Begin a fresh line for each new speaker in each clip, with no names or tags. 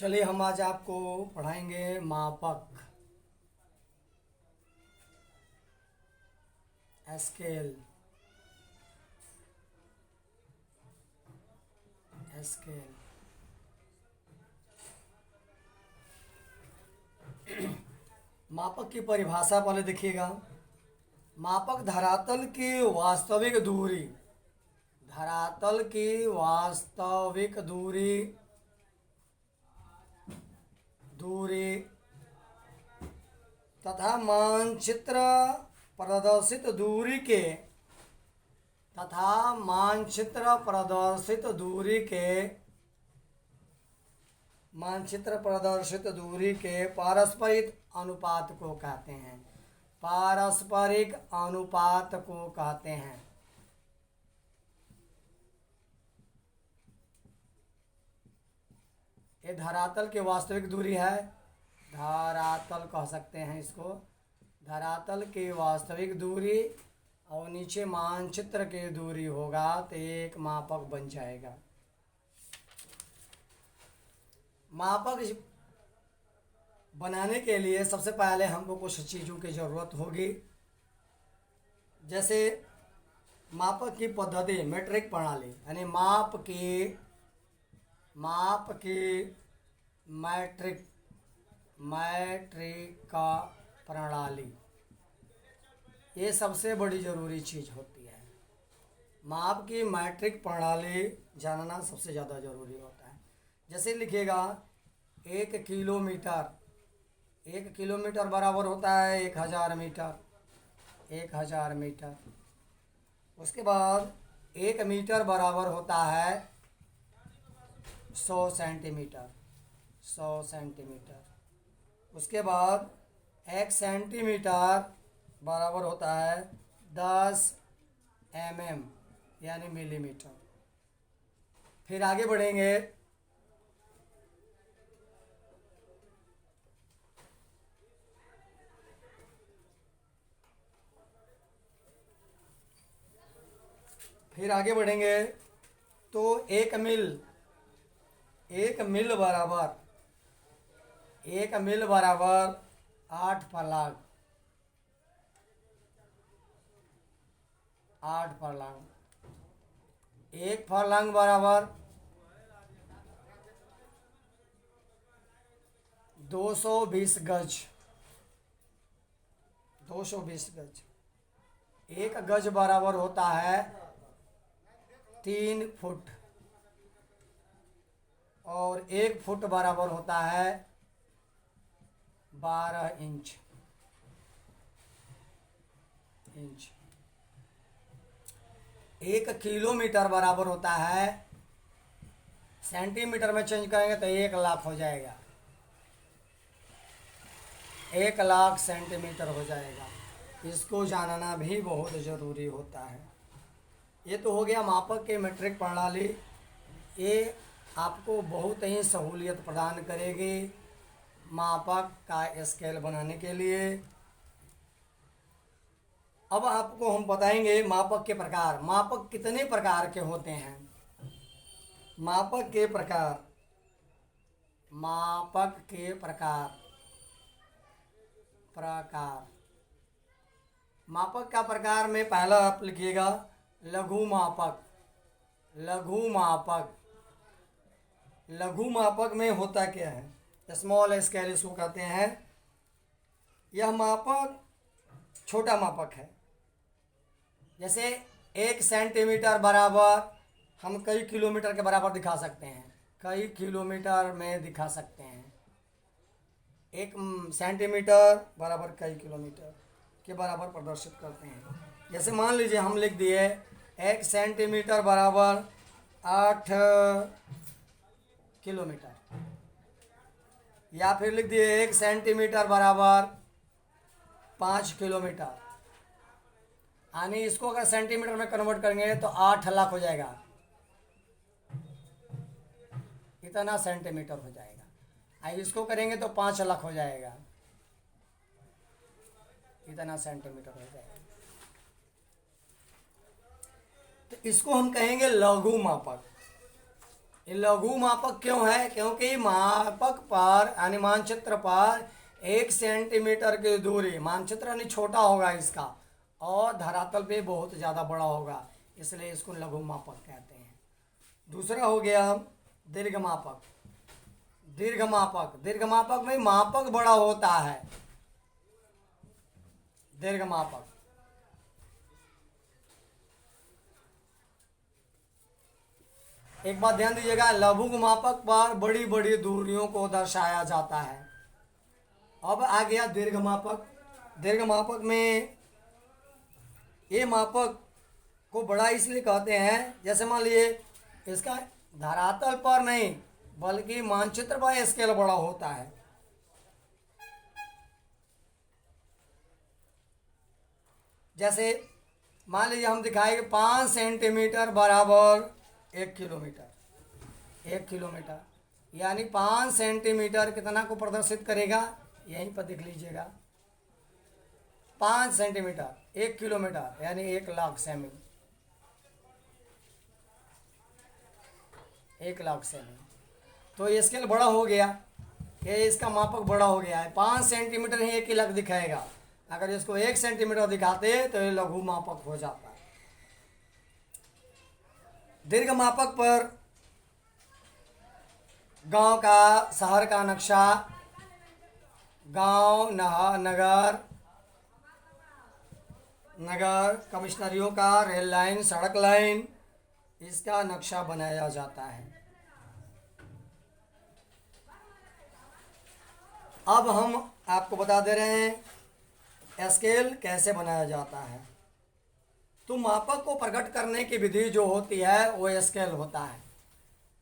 चलिए हम आज आपको पढ़ाएंगे मापक, स्केल। स्केल मापक की परिभाषा पहले देखिएगा। मापक धरातल की वास्तविक दूरी, धरातल की वास्तविक दूरी दूरी तथा मानचित्र प्रदर्शित दूरी के मानचित्र प्रदर्शित दूरी के पारस्परिक अनुपात को कहते हैं। पारस्परिक अनुपात को कहते हैं। ये धरातल की वास्तविक दूरी है, धरातल कह सकते हैं इसको। धरातल की वास्तविक दूरी और नीचे मानचित्र की दूरी होगा तो एक मापक बन जाएगा। मापक बनाने के लिए सबसे पहले हमको कुछ चीज़ों की ज़रूरत होगी। जैसे मापक की पद्धति, मीट्रिक प्रणाली, यानी माप की मैट्रिक का प्रणाली, ये सबसे बड़ी ज़रूरी चीज़ होती है। माप की मैट्रिक प्रणाली जानना सबसे ज़्यादा ज़रूरी होता है। जैसे लिखिएगा 1 किलोमीटर बराबर होता है 1000 मीटर। 1000 मीटर। उसके बाद 1 मीटर बराबर होता है 100 सेंटीमीटर। 100 सेंटीमीटर। उसके बाद 1 सेंटीमीटर बराबर होता है 10 mm यानी मिलीमीटर। फिर आगे बढ़ेंगे। तो 1 मील बराबर 8 फर्लांग। 8 फर्लांग। 1 फर्लांग बराबर 220 गज। 220 गज। 1 गज बराबर होता है 3 फुट और 1 फुट बराबर होता है 12 इंच। 1 किलोमीटर बराबर होता है, सेंटीमीटर में चेंज करेंगे तो 1 लाख हो जाएगा। 1 लाख सेंटीमीटर हो जाएगा। इसको जानना भी बहुत ज़रूरी होता है। ये तो हो गया मापक के मीट्रिक प्रणाली। ये आपको बहुत ही सहूलियत प्रदान करेगी मापक का स्केल बनाने के लिए। अब आपको हम बताएंगे मापक के प्रकार। मापक कितने प्रकार के होते हैं? मापक के प्रकार मापक का प्रकार में पहला आप लिखिएगा लघु मापक। लघु मापक में होता क्या है? स्मॉल स्केल इसको कहते हैं। यह मापक छोटा मापक है। जैसे 1 सेंटीमीटर बराबर हम कई किलोमीटर के बराबर दिखा सकते हैं। कई किलोमीटर में दिखा सकते हैं। 1 सेंटीमीटर बराबर कई किलोमीटर के बराबर प्रदर्शित करते हैं। जैसे मान लीजिए हम लिख दिए 1 सेंटीमीटर बराबर 8 किलोमीटर, या फिर लिख दिए 1 सेंटीमीटर बराबर 5 किलोमीटर। यानी इसको अगर सेंटीमीटर में कन्वर्ट करेंगे तो 8 लाख हो जाएगा। इतना सेंटीमीटर हो जाएगा। इसको करेंगे तो 5 लाख हो जाएगा। इतना सेंटीमीटर हो जाएगा। तो इसको हम कहेंगे लघु मापक। ये लघु मापक क्यों है? क्योंकि मापक पर यानी मानचित्र पर 1 सेंटीमीटर की दूरी, मानचित्र यानी छोटा होगा इसका, और धरातल पे बहुत ज़्यादा बड़ा होगा, इसलिए इसको लघु मापक कहते हैं। दूसरा हो गया दीर्घ मापक। दीर्घ मापक, दीर्घ मापक में मापक बड़ा होता है। दीर्घ मापक एक बात ध्यान दीजिएगा, लघु मापक पर बड़ी बड़ी दूरियों को दर्शाया जाता है। अब आ गया दीर्घ मापक। दीर्घ मापक में ये मापक को बड़ा इसलिए कहते हैं, जैसे मान लीजिए इसका धरातल पर नहीं बल्कि मानचित्र पर स्केल बड़ा होता है। जैसे मान लीजिए हम दिखाएंगे 5 सेंटीमीटर बराबर 1 किलोमीटर। 1 किलोमीटर यानी 5 सेंटीमीटर कितना को प्रदर्शित करेगा, यहीं पर देख लीजिएगा। 5 सेंटीमीटर 1 किलोमीटर यानी 1 लाख सेमी। 1 लाख सेमी तो ये स्केल बड़ा हो गया, ये इसका मापक बड़ा हो गया है। 5 सेंटीमीटर ही 1 लाख दिखाएगा, अगर इसको 1 सेंटीमीटर दिखाते तो ये लघु मापक हो जाता है। दीर्घ मापक पर गांव का, शहर का नक्शा, गांव, नगर कमिश्नरियों का, रेल लाइन, सड़क लाइन, इसका नक्शा बनाया जाता है। अब हम आपको बता दे रहे हैं स्केल कैसे बनाया जाता है। तो मापक को प्रकट करने की विधि जो होती है वो स्केल होता है।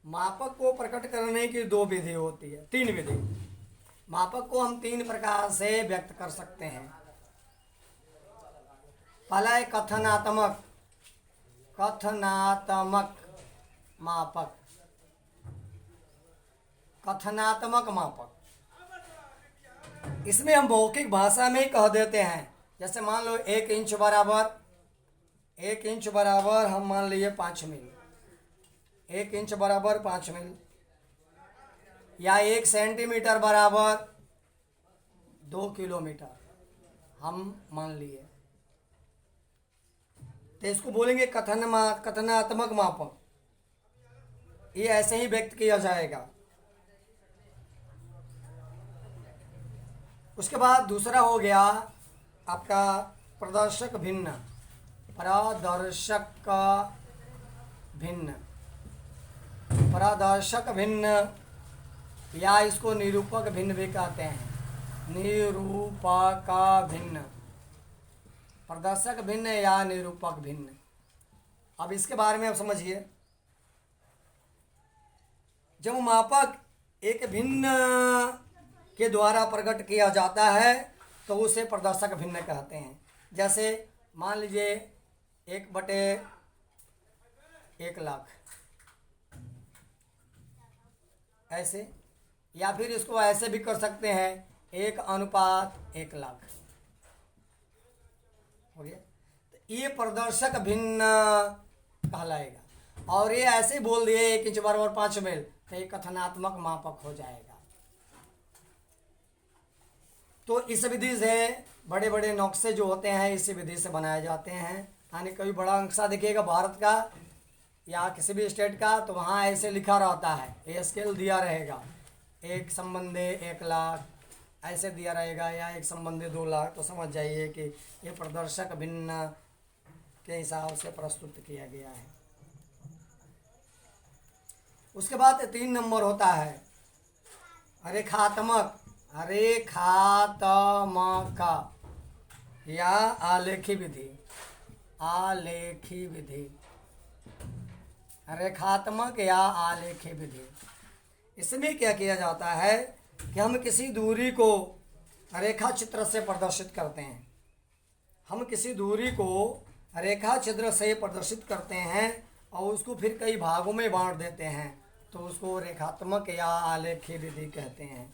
मापक को प्रकट करने की 2 विधि होती है, 3 विधि। मापक को हम 3 प्रकार से व्यक्त कर सकते हैं। पहला है कथनात्मक। कथनात्मक मापक। कथनात्मक मापक, इसमें हम मौखिक भाषा में ही कह देते हैं। जैसे मान लो 1 इंच बराबर, 1 इंच बराबर हम मान लिए 5 मील। 1 इंच बराबर 5 मील, या 1 सेंटीमीटर बराबर 2 किलोमीटर हम मान लिए, तो इसको बोलेंगे कथनात्मक मापक। ये ऐसे ही व्यक्त किया जाएगा। उसके बाद दूसरा हो गया आपका प्रदर्शक भिन्न। प्रदर्शक भिन्न, प्रदर्शक भिन्न, या इसको निरूपक भिन्न भी कहते हैं। निरूपक भिन्न, प्रदर्शक भिन्न या निरूपक भिन्न। अब इसके बारे में आप समझिए। जब मापक एक भिन्न के द्वारा प्रकट किया जाता है तो उसे प्रदर्शक भिन्न कहते हैं। जैसे मान लीजिए 1/1 लाख ऐसे, या फिर इसको ऐसे भी कर सकते हैं 1:1 लाख हो गया। तो ये प्रदर्शक भिन्न कहलाएगा। और ये ऐसे बोल दिए 1 इंच बराबर 5 मील, तो ये कथनात्मक मापक हो जाएगा। तो इस विधि से बड़े बड़े नक्शे जो होते हैं इसी विधि से बनाए जाते हैं। यानी कोई बड़ा नक्शा देखिएगा भारत का या किसी भी स्टेट का, तो वहाँ ऐसे लिखा रहता है, ये स्केल दिया रहेगा 1 संबंधी 1 लाख ऐसे दिया रहेगा, या 1 संबंधी 2 लाख। तो समझ जाइए कि ये प्रदर्शक भिन्न के हिसाब से प्रस्तुत किया गया है। उसके बाद 3 नंबर होता है रेखात्मक। रेखात्मक या आलेखी विधि। आलेखी विधि, रेखात्मक या आलेखी विधि। इसमें क्या किया जाता है कि हम किसी दूरी को रेखा चित्र से प्रदर्शित करते हैं। हम किसी दूरी को रेखा चित्र से प्रदर्शित करते हैं और उसको फिर कई भागों में बांट देते हैं, तो उसको रेखात्मक या आलेखी विधि कहते हैं।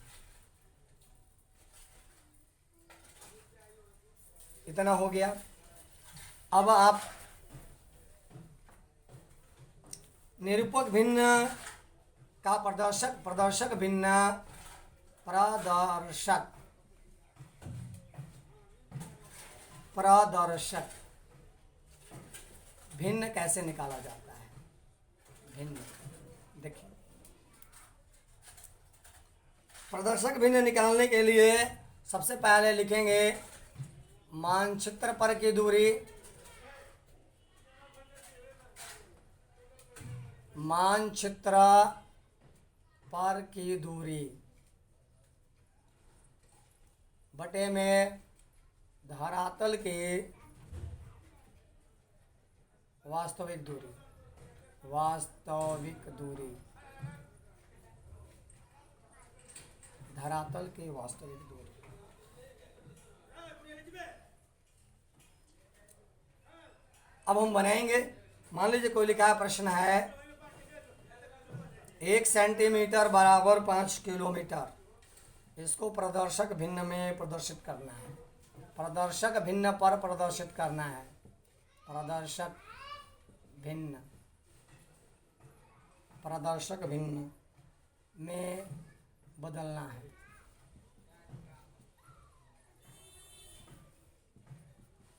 इतना हो गया। अब आप निरूपक भिन्न का प्रदर्शक, प्रदर्शक भिन्न, प्रदर्शक, प्रदर्शक भिन्न कैसे निकाला जाता है? भिन्न, देखिए प्रदर्शक भिन्न निकालने के लिए सबसे पहले लिखेंगे मानचित्र पर की दूरी, मानचित्र पर की दूरी बटे में धरातल की वास्तविक दूरी, वास्तविक दूरी, धरातल की वास्तविक दूरी। अब हम बनाएंगे, मान लीजिए कोई लिखा है प्रश्न है 1 सेंटीमीटर बराबर 5 किलोमीटर, इसको प्रदर्शक भिन्न में प्रदर्शित करना है, प्रदर्शक भिन्न पर प्रदर्शित करना है, प्रदर्शक भिन्न, प्रदर्शक भिन्न में बदलना है।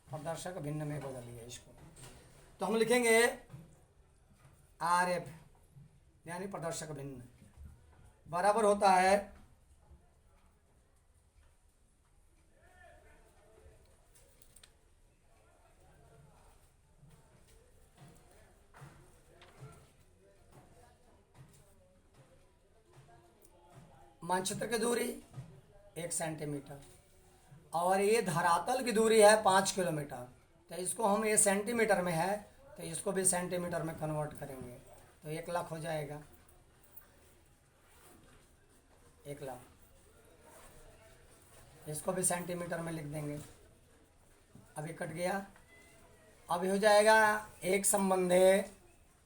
प्रदर्शक भिन्न में बदलिए इसको, तो हम लिखेंगे RF यानी प्रदर्शक भिन्न बराबर होता है मानचित्र की दूरी 1 सेंटीमीटर और ये धरातल की दूरी है 5 किलोमीटर, तो इसको हम, ये सेंटीमीटर में है तो इसको भी सेंटीमीटर में कन्वर्ट करेंगे, तो 1 लाख हो जाएगा, 1 लाख। इसको भी सेंटीमीटर में लिख देंगे, अभी कट गया, अभी हो जाएगा 1 संबंधे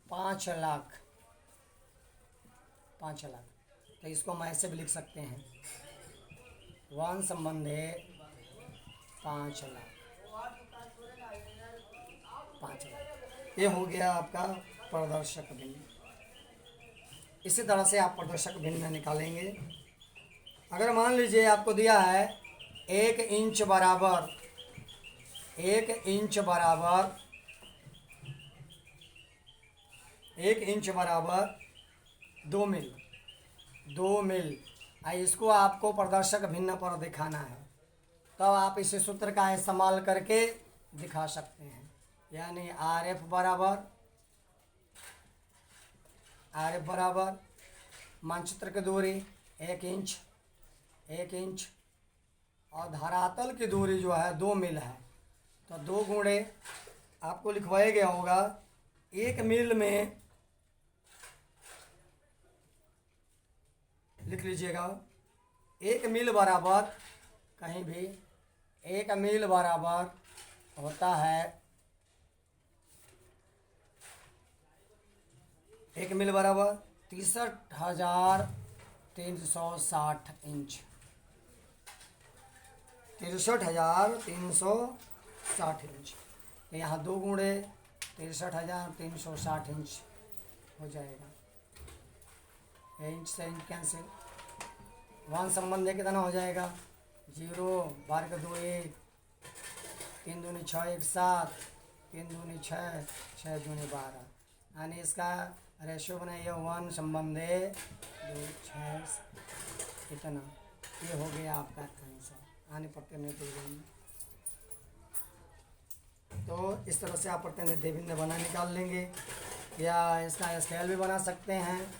5 लाख, 5 लाख, तो इसको हम ऐसे भी लिख सकते हैं 1 संबंधे 5 लाख, 5 लाख। ये हो गया आपका प्रदर्शक भिन्न। इसी तरह से आप प्रदर्शक भिन्न निकालेंगे। अगर मान लीजिए आपको दिया है 1 इंच बराबर, 1 इंच बराबर, 1 इंच बराबर 2 मील, 2 मील, इसको आपको प्रदर्शक भिन्न पर दिखाना है, तब आप इस सूत्र का इस्तेमाल करके दिखा सकते हैं, यानी RF बराबर मानचित्र की दूरी 1 इंच, 1 इंच और धरातल की दूरी जो है 2 मील है, तो 2 गुणे आपको लिखवाया गया होगा 1 मील में, लिख लीजिएगा 1 मील बराबर, कहीं भी 1 मील बराबर होता है, 1 मील बराबर 63,360 इंच, 63,360 इंच। यहाँ 2 गुणे 63,360 इंच हो जाएगा, इंच से इंच कैंसिल, 1 संबंध है कितना हो जाएगा 0, 12 का 2 1, 3 दूनी 6 1 7, 3 दूनी 6, 6 दूनी 12, यानी इसका रेशियो बनाइए 1 संबंधे 2 6, इतना, ये हो गया आपका आंसर। आने प्रतिनिधि भिन्न, तो इस तरह से आप प्रतिनिधि भिन्न बना निकाल लेंगे, या इसका स्केल भी बना सकते हैं।